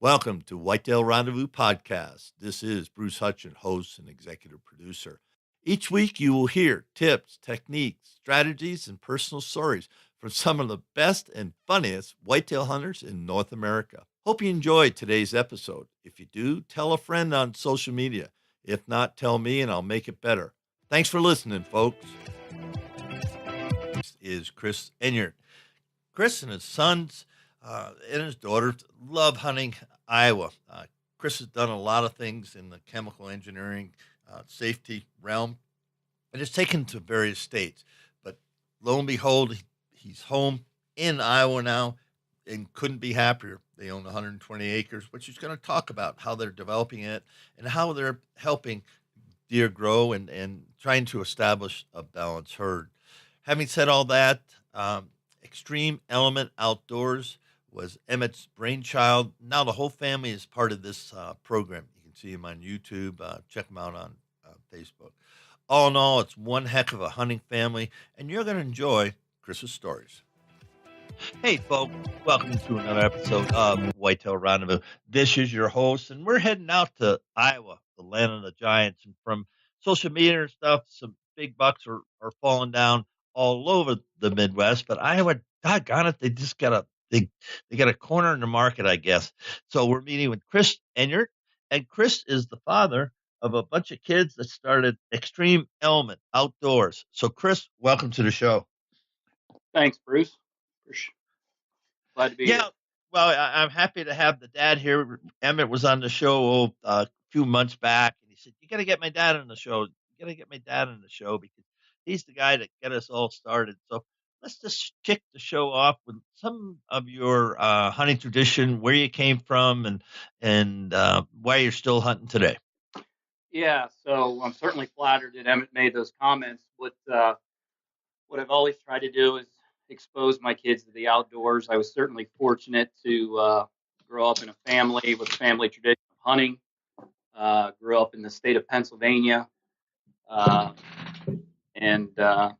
Welcome to Whitetail Rendezvous Podcast. This is Bruce Hutchin, host and executive producer. Each week, you will hear tips, techniques, strategies, and personal stories from some of the best and funniest whitetail hunters in North America. Hope you enjoyed today's episode. If you do, tell a friend on social media. If not, tell me and I'll make it better. Thanks for listening, folks. This is Chris Enyeart. Chris and his sons and his daughters love hunting Iowa. Chris has done a lot of things in the chemical engineering safety realm and has taken to various states. But lo and behold, he's home in Iowa now and couldn't be happier. They own 120 acres, which he's going to talk about how they're developing it and how they're helping deer grow and trying to establish a balanced herd. Having said all that, Extreme Element Outdoors was Emmett's brainchild. Now the whole family is part of this program. You can see him on YouTube. Check him out on Facebook. All in all, it's one heck of a hunting family, and you're going to enjoy Chris's stories. Hey, folks, welcome to another episode of Whitetail Rendezvous. This is your host, and we're heading out to Iowa, the land of the giants. And from social media and stuff, some big bucks are falling down all over the Midwest. But Iowa, doggone it, they just got they got a corner in the market, I guess. So we're meeting with Chris Enyeart, and Chris is the father of a bunch of kids that started Extreme Element Outdoors. So, Chris, welcome to the show. Thanks, Bruce. Glad to be here. Well, I'm happy to have the dad here. Emmett was on the show a few months back, and he said, "You got to get my dad on the show. You got to get my dad on the show because he's the guy that got us all started." So let's just kick the show off with some of your hunting tradition, where you came from, and why you're still hunting today. Yeah, so I'm certainly flattered that Emmett made those comments. What I've always tried to do is expose my kids to the outdoors. I was certainly fortunate to grow up in a family with family tradition of hunting. Grew up in the state of Pennsylvania, and a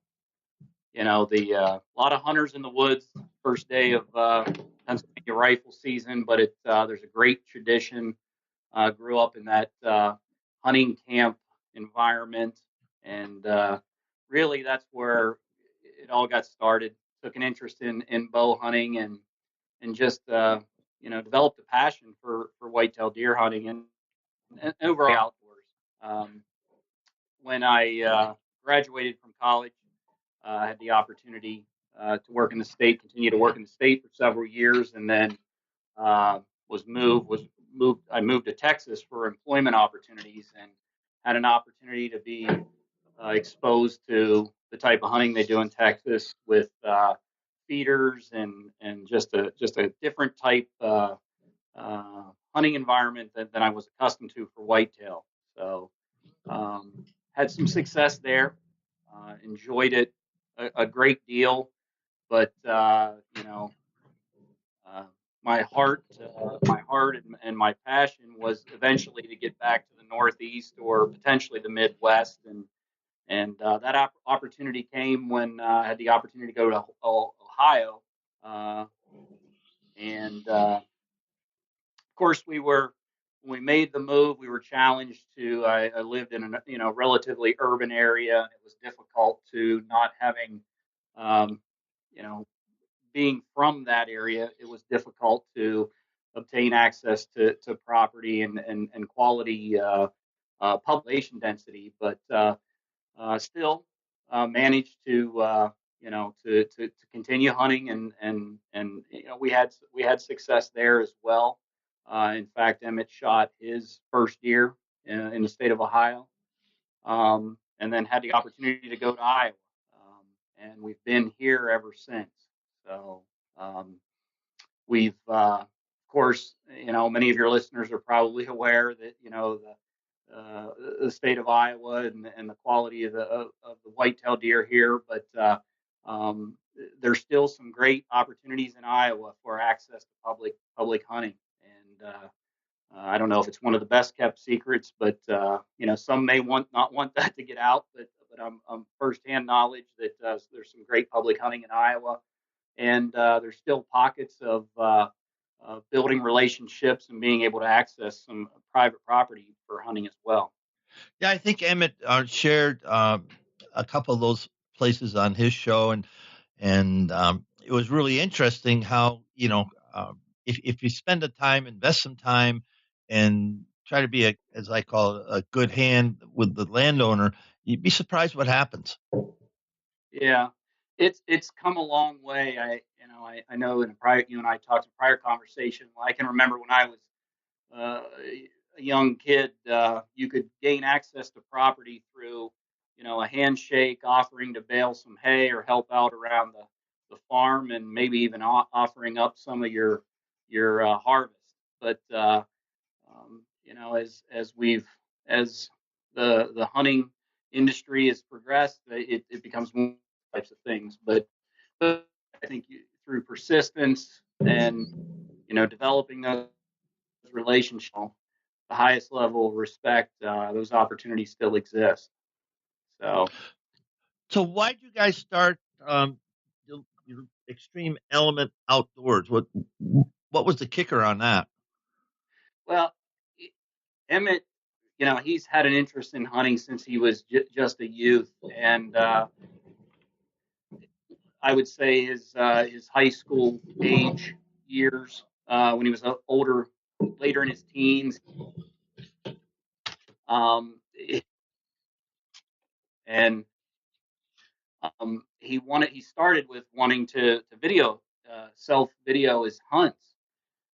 lot of hunters in the woods. First day of Pennsylvania rifle season, but there's a great tradition. Grew up in that hunting camp environment, and really that's where it all got started. Took an interest in bow hunting and just developed a passion for whitetail deer hunting and overall outdoors. When I graduated from college, I had the opportunity to work in the state, continue to work in the state for several years, and then I moved to Texas for employment opportunities and had an opportunity to be exposed to the type of hunting they do in Texas with feeders and just a different type hunting environment than I was accustomed to for whitetail. So had some success there, enjoyed it a great deal, but my heart and my passion was eventually to get back to the Northeast or potentially the Midwest, and that opportunity came when I had the opportunity to go to Ohio, and of course when we made the move, we were challenged to. I lived in a relatively urban area, and it was difficult to not having, being from that area. It was difficult to obtain access to property and quality population density, but still managed to to continue hunting and we had success there as well. In fact, Emmett shot his first deer in the state of Ohio, and then had the opportunity to go to Iowa, and we've been here ever since. So we've, of course, many of your listeners are probably aware that the state of Iowa and the quality of the whitetail deer here, but there's still some great opportunities in Iowa for access to public hunting, and I don't know if it's one of the best kept secrets, but some may not want that to get out, but I'm firsthand knowledge that there's some great public hunting in Iowa, and there's still pockets of building relationships and being able to access some private property for hunting as well. Yeah, I think Emmett shared a couple of those places on his show, and it was really interesting how if you spend the time, invest some time, and try to be a, as I call it, a good hand with the landowner, you'd be surprised what happens. Yeah, it's come a long way. I know in a prior you and I talked in a prior conversation. I can remember when I was a young kid, you could gain access to property through, a handshake, offering to bale some hay or help out around the farm, and maybe even offering up some of your harvest. But as the hunting industry has progressed, it becomes more types of things. But I think through persistence and developing those relationships, the highest level of respect, those opportunities still exist. So, So why did you guys start your extreme element outdoors? What was the kicker on that? well, Emmett, he's had an interest in hunting since he was just a youth, and I would say his high school age years, when he was older, later in his teens, um, and he started with wanting to video, self video his hunts,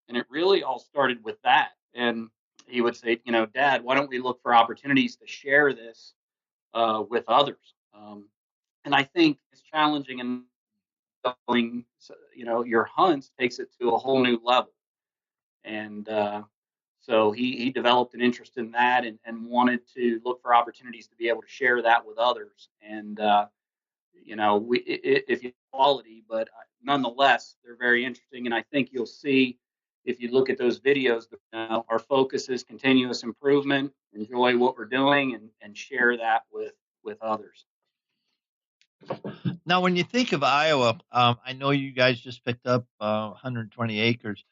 and it really all started with that. And he would say, Dad, why don't we look for opportunities to share this with others? And I think it's challenging, and going, your hunts takes it to a whole new level. And so he developed an interest in that, and wanted to look for opportunities to be able to share that with others. And if you quality, but nonetheless, they're very interesting. And I think you'll see, if you look at those videos, our focus is continuous improvement, enjoy what we're doing, and share that with others. Now, when you think of Iowa, I know you guys just picked up 120 acres.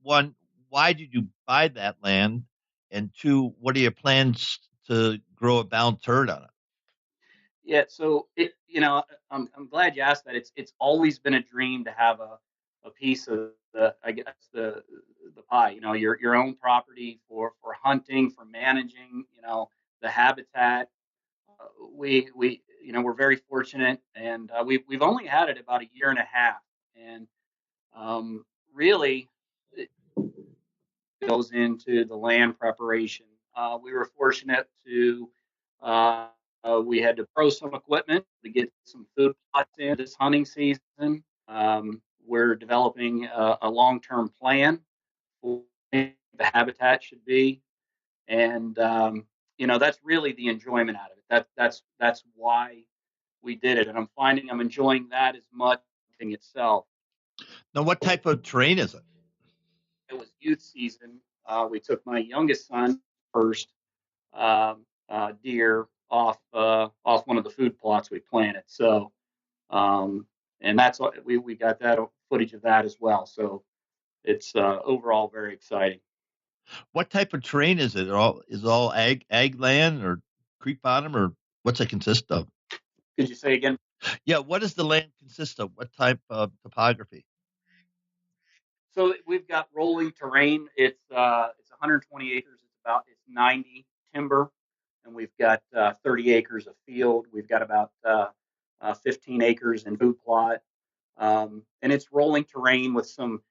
One, why did you buy that land? And two, what are your plans to grow a bound turd on it? Yeah, so I'm glad you asked that. It's always been a dream to have a piece of the pie. Your own property for hunting, for managing. The habitat. We're very fortunate, and we've only had it about a year and a half, and really it goes into the land preparation. We were fortunate to we had to pro some equipment to get some food plots in this hunting season. We're developing a long-term plan for what the habitat should be, and that's really the enjoyment out of it. That's why we did it, and I'm finding I'm enjoying that as much as hunting itself. Now, what type of terrain is it? It was youth season. We took my youngest son first deer off one of the food plots we planted. So, and that's what we got that footage of that as well. So it's overall very exciting. What type of terrain is it? All ag land or creek bottom, or what's it consist of? Could you say again? Yeah, what does the land consist of? What type of topography? So we've got rolling terrain. It's 120 acres. It's 90 timber, and we've got 30 acres of field. We've got about 15 acres in food plot, and it's rolling terrain with some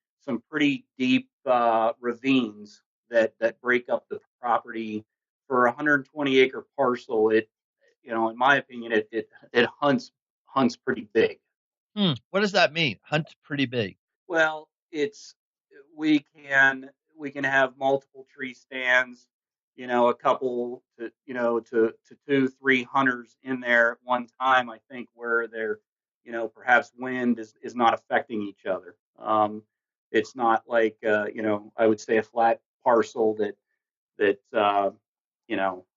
pretty deep ravines that break up the property. For a 120 acre parcel, in my opinion, it hunts pretty big. What does that mean? Hunt's pretty big. Well, it's we can have multiple tree stands, a couple to two, three hunters in there at one time. I think where they're, perhaps wind is not affecting each other. It's not like I would say a flat parcel that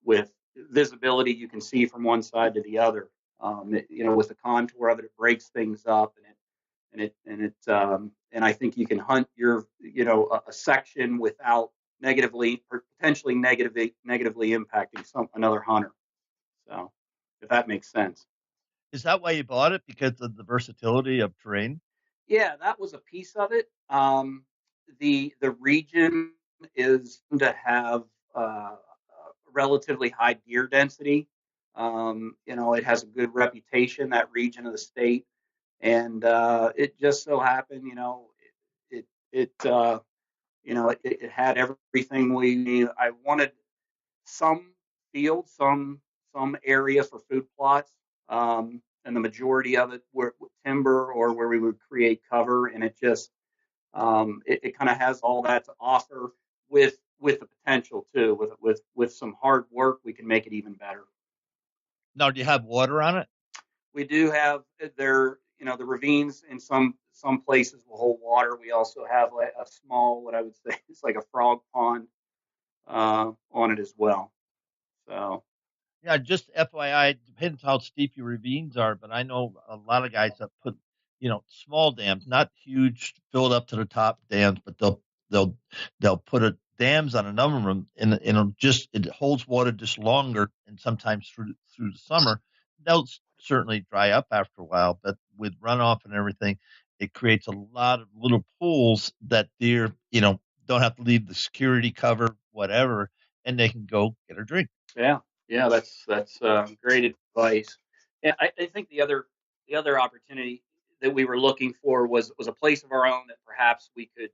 with visibility you can see from one side to the other. With the contour of it, it breaks things up, and I think you can hunt your a section without potentially negatively impacting some another hunter. So if that makes sense. Is that why you bought it? Because of the versatility of terrain? Yeah, that was a piece of it. The region is to have relatively high deer density. It has a good reputation, that region of the state, and it just so happened, it it it had everything we need. I wanted some field, some area for food plots, and the majority of it were timber or where we would create cover, and it kind of has all that to offer with the potential too. With some hard work, we can make it even better. Now, do you have water on it? We do have there, the ravines in some places will hold water. We also have like a small, what I would say is like a frog pond on it as well. So Yeah, just FYI, it depends how steep your ravines are, but I know a lot of guys that put, small dams, not huge, filled up to the top dams, but they'll they'll put dams on a number of them, and it holds water just longer, and sometimes through the summer, they'll certainly dry up after a while, but with runoff and everything, it creates a lot of little pools that deer, don't have to leave the security cover, whatever, and they can go get a drink. yeah, yeah, that's great advice. And I think the other opportunity that we were looking for was a place of our own that perhaps we could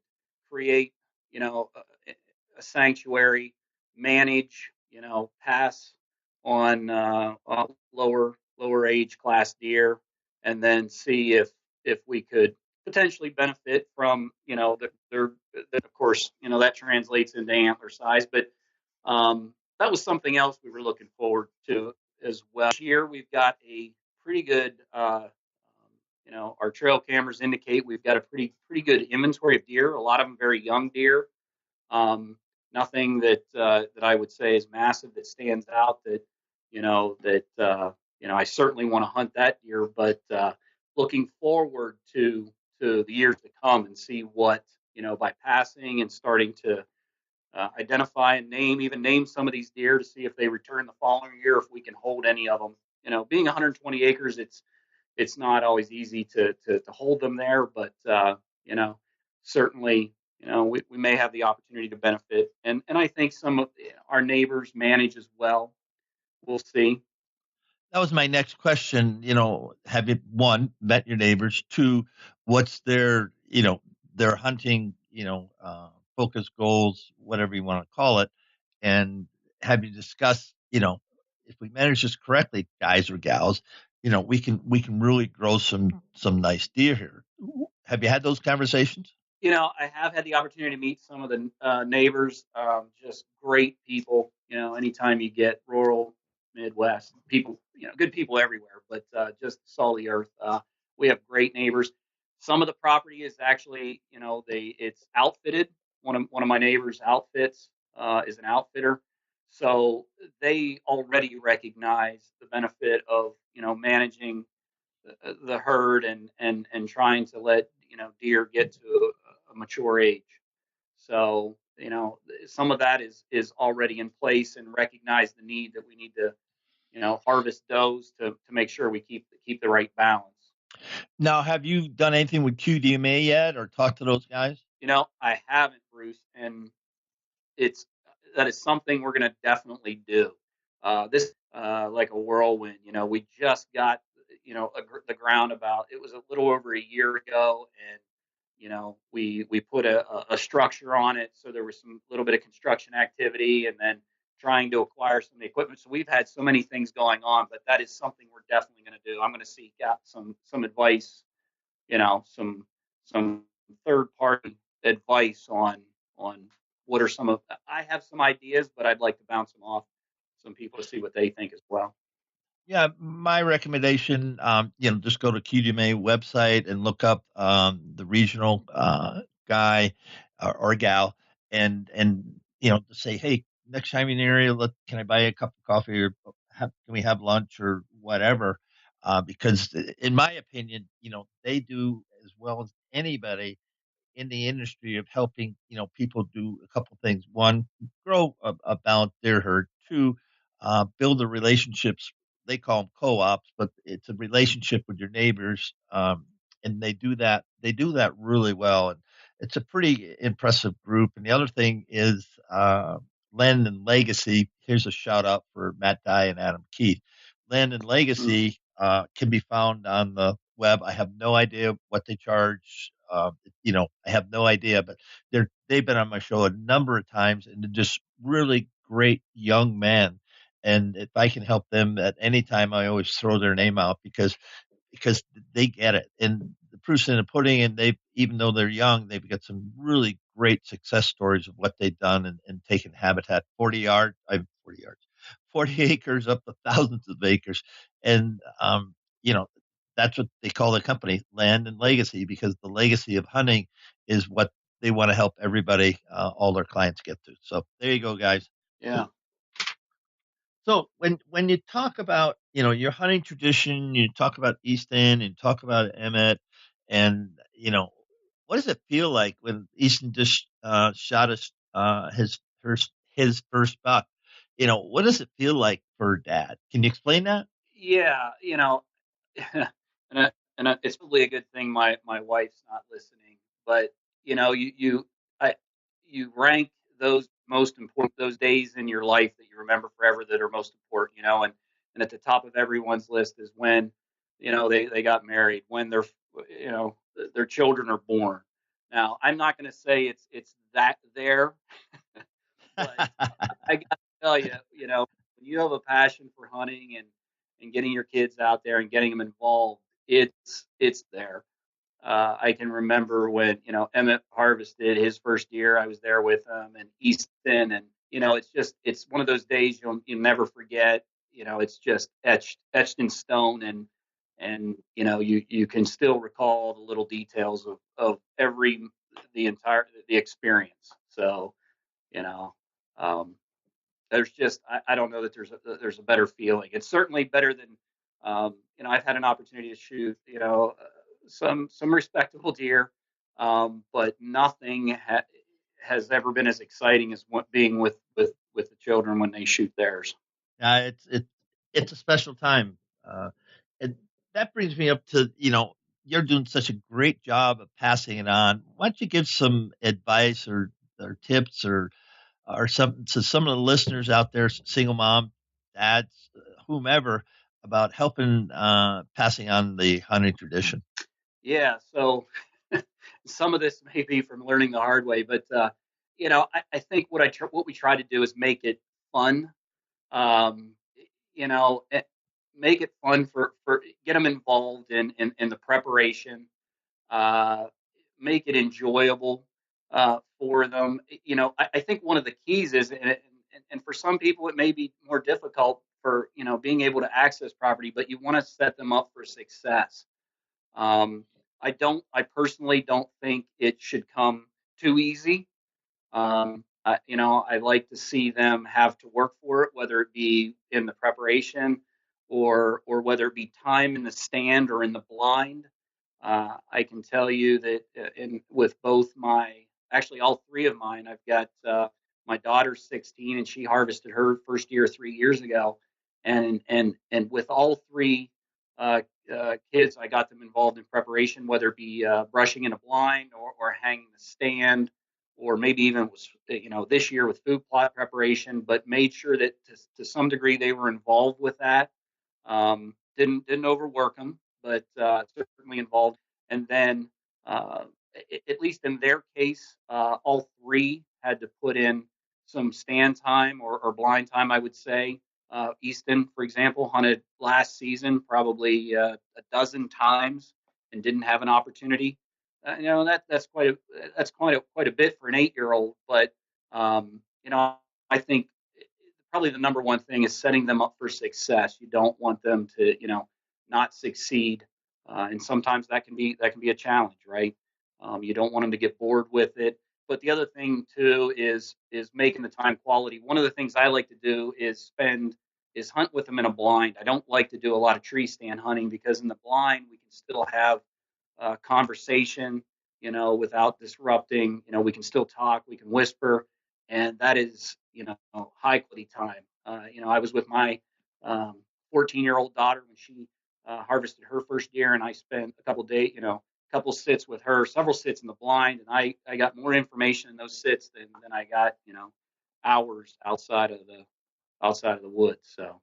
create, a sanctuary, manage, pass on lower age class deer, and then see if we could potentially benefit from, of course, that translates into antler size, but that was something else we were looking forward to as well. This year, we've got a pretty good, our trail cameras indicate we've got a pretty good inventory of deer. A lot of them very young deer. Um, Nothing that I would say is massive that stands out. I certainly want to hunt that deer, but looking forward to the years to come and see what by passing and starting to identify and name some of these deer to see if they return the following year, if we can hold any of them. Being 120 acres, it's not always easy to hold them there, but certainly, we may have the opportunity to benefit, and I think some of our neighbors manage as well. We'll see. That was my next question. Have you, one, met your neighbors? Two, what's their hunting, focus goals, whatever you want to call it? And have you discussed, if we manage this correctly, guys or gals, we can really grow some nice deer here. Have you had those conversations? I have had the opportunity to meet some of the neighbors, just great people. Anytime you get rural Midwest people, good people everywhere, but just saw the earth. We have great neighbors. Some of the property is actually, it's outfitted. One of my neighbors' outfits is an outfitter, so they already recognize the benefit of managing the herd and trying to let deer get to a mature age. So some of that is already in place and recognize the need that we need to harvest does to make sure we keep the right balance. Now, have you done anything with QDMA yet or talked to those guys? I haven't, Bruce, and it's that is something we're going to definitely do. This like a whirlwind. We just got the ground about. It was a little over a year ago, and we put a structure on it, so there was some little bit of construction activity, and then trying to acquire some of the equipment. So we've had so many things going on, but that is something we're definitely going to do. I'm going to seek out some advice, some third party advice on what are some of. I have some ideas, but I'd like to bounce them off some people to see what they think as well. Yeah, my recommendation, just go to QDMA website and look up the regional guy or gal, and just say, hey, next time you're in the area, can I buy you a cup of coffee or can we have lunch or whatever? Because in my opinion, they do as well as anybody in the industry of helping people do a couple things. One, grow a balanced deer herd. Two, build the relationships. They call them co-ops, but it's a relationship with your neighbors, and they do that really well. And it's a pretty impressive group. And the other thing is Land and Legacy. Here's a shout out for Matt Dye and Adam Keith. Land and Mm. Legacy can be found on the web. I have no idea what they charge. I have no idea, but they've been on my show a number of times, and they're just really great young men. And if I can help them at any time, I always throw their name out because they get it. And the proof's in the pudding. And they, even though they're young, they've got some really great success stories of what they've done and taken habitat 40 yards, 40 acres up to thousands of acres. And, you know, that's what they call the company, Land and Legacy, because the legacy of hunting is what they want to help everybody, all their clients get to. So there you go, guys. Yeah. So when you talk about your hunting tradition, you talk about Easton, and talk about Emmett, and what does it feel like when Easton just shot his first buck? What does it feel like for Dad? Can you explain that? Yeah, it's probably a good thing my wife's not listening. But I you rank those most important those days in your life that you remember forever that are most important. And at the top of everyone's list is when they got married, when their children are born. Now, I'm not going to say it's that there, but I got to tell you, when you have a passion for hunting and getting your kids out there and getting them involved, it's there. I can remember when Emmett harvested his first year. I was there with him and Easton, and it's one of those days you'll never forget. It's just etched in stone, and you can still recall the little details of the experience. So you know. Um, there's just I don't know that there's a better feeling. It's certainly better than I've had an opportunity to shoot some respectable deer, but nothing has ever been as exciting as being with the children when they shoot theirs. It's a special time, and that brings me up to you're doing such a great job of passing it on. Why don't you give some advice or tips or something to some of the listeners out there, single mom, dads, whomever, about helping passing on the hunting tradition? Yeah, so some of this may be from learning the hard way, but I think what we try to do is make it fun. Um, you know, eh, Make it fun for get them involved in the preparation. Uh, Make it enjoyable for them. I think one of the keys is, and for some people it may be more difficult for being able to access property, but you want to set them up for success. Um, I personally don't think it should come too easy. I like to see them have to work for it, whether it be in the preparation or whether it be time in the stand or in the blind. I can tell you that with both actually all three of mine, I've got my daughter's 16 and she harvested her first year 3 years ago, and with all three uh, kids, I got them involved in preparation, whether it be brushing in a blind or hanging the stand, or maybe even was this year with food plot preparation, but made sure that to some degree they were involved with that. Didn't overwork them, but certainly involved. And then, uh, at least in their case, all three had to put in some stand time or blind time, I would say. Easton, for example, hunted last season probably a dozen times and didn't have an opportunity. That's quite a bit for an 8-year old. But I think probably the number one thing is setting them up for success. You don't want them to not succeed, and sometimes that can be a challenge, right? You don't want them to get bored with it. But the other thing too is making the time quality. One of the things I like to do is hunt with them in a blind. I don't like to do a lot of tree stand hunting because in the blind we can still have conversation, without disrupting. We can still talk, we can whisper, and that is, high quality time. I was with my 14-year-old daughter when she harvested her first deer, and I spent a couple days, couple sits with her, several sits in the blind, and I got more information in those sits than I got, hours outside of the woods. So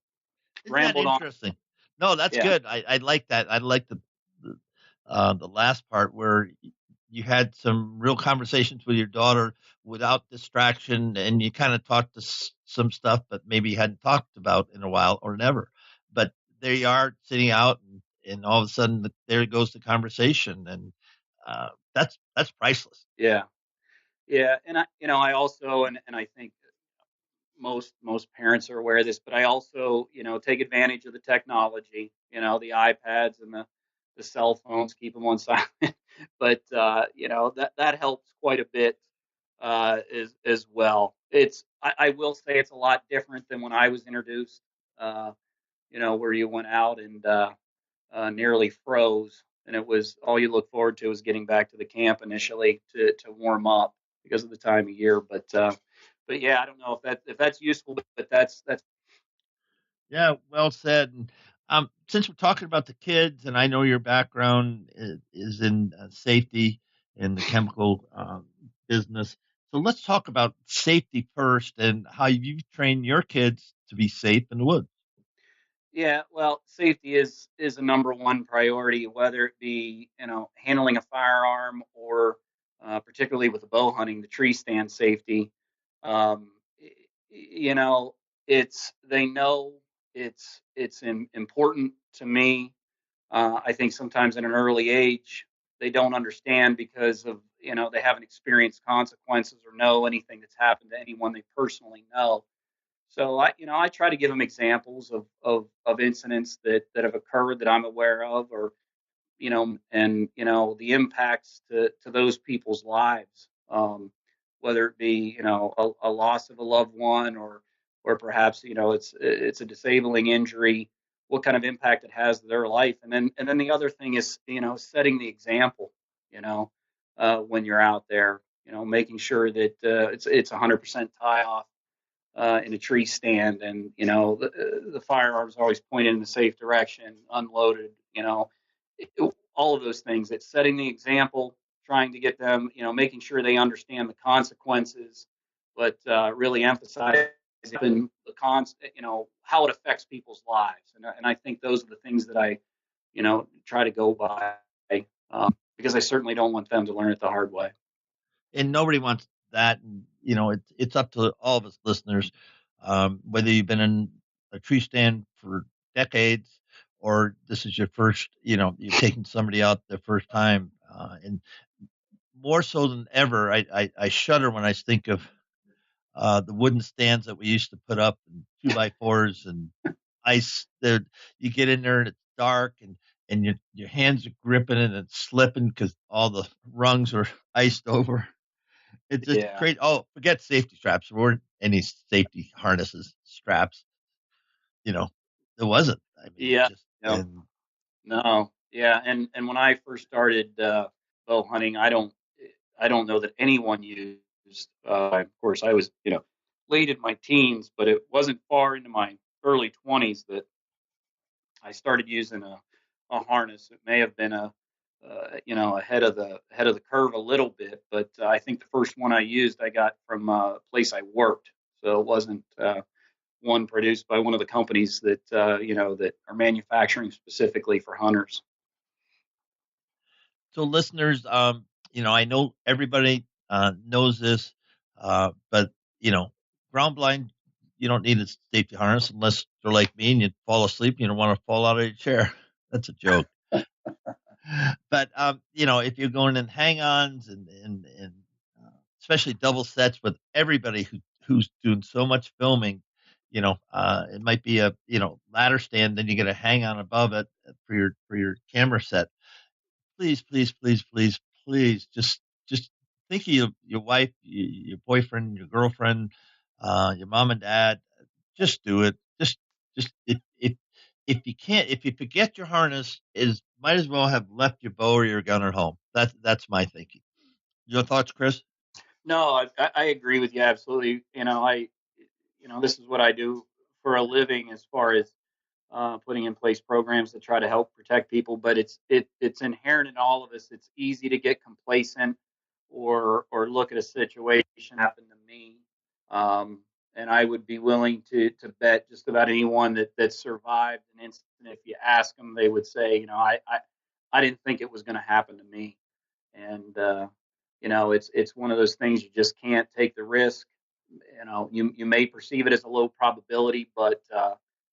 Isn't that rambled on. interesting? No, that's Yeah, good. I like that. I like the last part where you had some real conversations with your daughter without distraction, and you kind of talked to some stuff that maybe you hadn't talked about in a while or never. But there you are sitting out, and all of a sudden there goes the conversation, and that's priceless. yeah, yeah. And I also, and I think most parents are aware of this, but I also, take advantage of the technology, the iPads and the cell phones, keep them on silent. But that helps quite a bit as well. I will say it's a lot different than when I was introduced. Uh, where you went out and nearly froze, and it was all you look forward to was getting back to the camp initially to warm up because of the time of year. But yeah, I don't know if that's useful, but that's Yeah, well said. And since we're talking about the kids, and I know your background is in safety in the chemical business, so let's talk about safety first and how you train your kids to be safe in the woods. yeah. Well, safety is a number one priority, whether it be handling a firearm or particularly with the bow hunting, the tree stand safety. Um, you know, it's they know it's important to me. I think sometimes at an early age they don't understand because of they haven't experienced consequences or know anything that's happened to anyone they personally know. So I try to give them examples of incidents that have occurred that I'm aware of, or and the impacts to those people's lives, whether it be a loss of a loved one, or perhaps it's a disabling injury, what kind of impact it has to their life, and then the other thing is setting the example, you know, when you're out there, making sure that it's 100% tie off in a tree stand, and the firearms always pointed in the safe direction, unloaded. All of those things. It's setting the example, trying to get them, making sure they understand the consequences, but really emphasizing the how it affects people's lives. And I think those are the things that I try to go by, because I certainly don't want them to learn it the hard way. And nobody wants that. And, it's up to all of us listeners, whether you've been in a tree stand for decades or this is your first, you're taking somebody out the first time. And more so than ever, I shudder when I think of the wooden stands that we used to put up and 2x4s and ice. You get in there and it's dark and your hands are gripping it and it's slipping because all the rungs are iced over. It's just Yeah, crazy. Oh, forget safety straps. There weren't any safety harnesses, straps. You know, there wasn't. I mean, yeah, just no, and no, yeah. And when I first started bow hunting, I don't know that anyone used. Of course, I was late in my teens, but it wasn't far into my early 20s that I started using a harness. It may have been ahead of the curve a little bit, but I think the first one I used I got from a place I worked, so it wasn't one produced by one of the companies that are manufacturing specifically for hunters. so listeners, I know everybody knows this, but you know, ground blind, you don't need a safety harness unless you're like me and you fall asleep. You don't want to fall out of your chair. That's a joke. But if you're going in hang-ons and especially double sets with everybody who's doing so much filming, it might be a ladder stand, then you get a hang on above it for your camera set. Please, please, please, please, please, just think of your wife, your boyfriend, your girlfriend, your mom and dad. Just do it. Just if you can't, if you forget your harness, is might as well have left your bow or your gun at home. That's my thinking. Your thoughts, Chris? No, I agree with you absolutely. This is what I do for a living as far as putting in place programs to try to help protect people. But it's inherent in all of us. It's easy to get complacent or look at a situation happen to me. Um, and I would be willing to bet just about anyone that survived an incident. If you ask them, they would say, I didn't think it was going to happen to me. And it's one of those things you just can't take the risk. You may perceive it as a low probability, but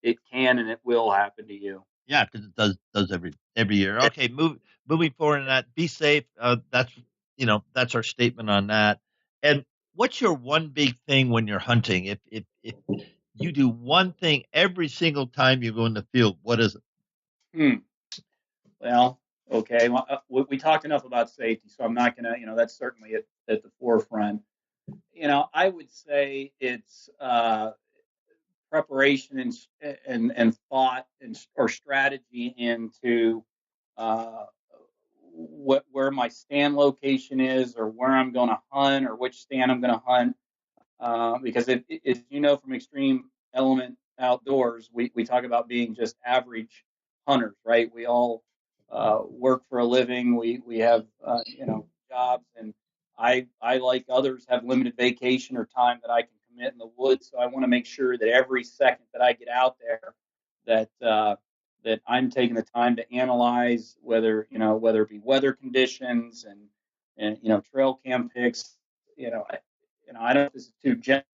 it can and it will happen to you. Yeah, because it does every year. Okay, moving forward in that. Be safe. That's our statement on that. And what's your one big thing when you're hunting? If you do one thing every single time you go in the field, what is it? Hmm. Well, okay. Well, we talked enough about safety, so I'm not gonna. That's certainly at the forefront. I would say it's preparation and thought or strategy into uh, where my stand location is, or where I'm going to hunt, or which stand I'm going to hunt. Because if you know from Extreme Element Outdoors, we talk about being just average hunters, right? We all work for a living. We have jobs, and I like others have limited vacation or time that I can commit in the woods. So I want to make sure that every second that I get out there, that I'm taking the time to analyze whether it be weather conditions and trail cam pics. I don't know if this is too gentle.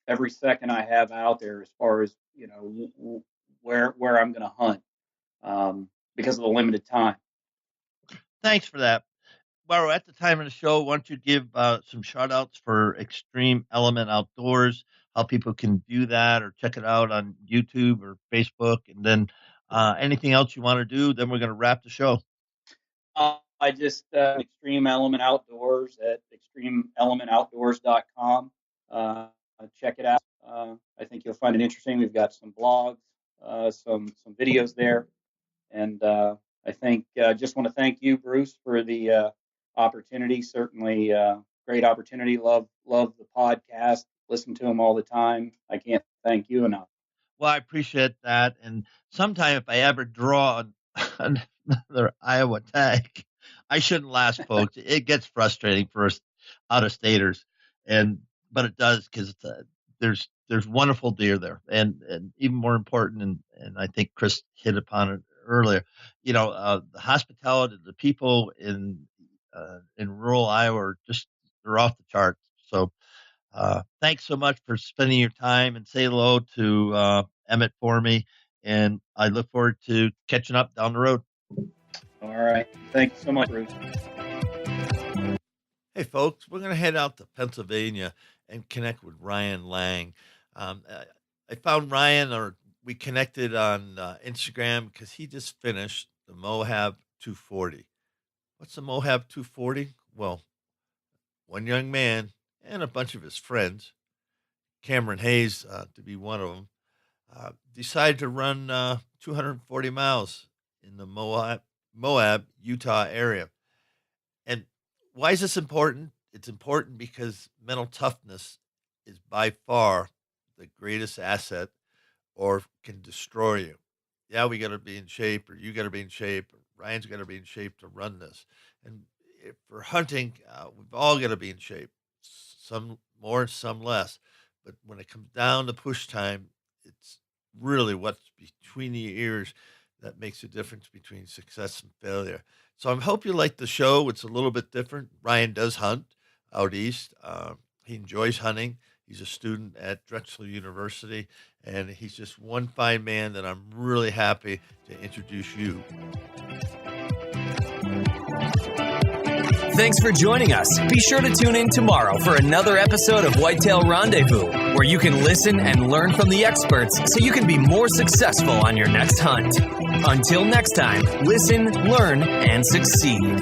Every second I have out there, as far as where I'm going to hunt, because of the limited time. Thanks for that. Well, we're at the time of the show. Why don't you give some shout outs for Extreme Element Outdoors, how people can view that or check it out on YouTube or Facebook, and then anything else you want to do, then we're going to wrap the show. I just Extreme Element Outdoors at extremeelementoutdoors.com. Check it out. I think you'll find it interesting. We've got some blogs, some videos there, and I think just want to thank you, Bruce, for the opportunity. Certainly, great opportunity. Love the podcast. Listen to them all the time. I can't thank you enough. Well, I appreciate that. And sometime if I ever draw another Iowa tag, I shouldn't last, folks. It gets frustrating for us out-of-staters, but it does because there's wonderful deer there, and even more important, and I think Chris hit upon it earlier. The hospitality, the people in rural Iowa they're off the charts. So. Thanks so much for spending your time, and say hello to Emmett for me. And I look forward to catching up down the road. All right. Thanks so much, Bruce. Hey, folks, we're going to head out to Pennsylvania and connect with Ryan Lang. I found Ryan, or we connected on Instagram, because he just finished the Moab 240. What's the Moab 240? Well, one young man and a bunch of his friends, Cameron Hayes to be one of them, decided to run 240 miles in the Moab, Utah area. And why is this important? It's important because mental toughness is by far the greatest asset, or can destroy you. Yeah, we got to be in shape, or you got to be in shape, or Ryan's got to be in shape to run this. And if for hunting, we've all got to be in shape. Some more, some less. But when it comes down to push time, it's really what's between the ears that makes a difference between success and failure. So I hope you like the show. It's a little bit different. Ryan does hunt out east. He enjoys hunting. He's a student at Drexel University, and he's just one fine man that I'm really happy to introduce you. Thanks for joining us. Be sure to tune in tomorrow for another episode of Whitetail Rendezvous, where you can listen and learn from the experts so you can be more successful on your next hunt. Until next time, listen, learn, and succeed.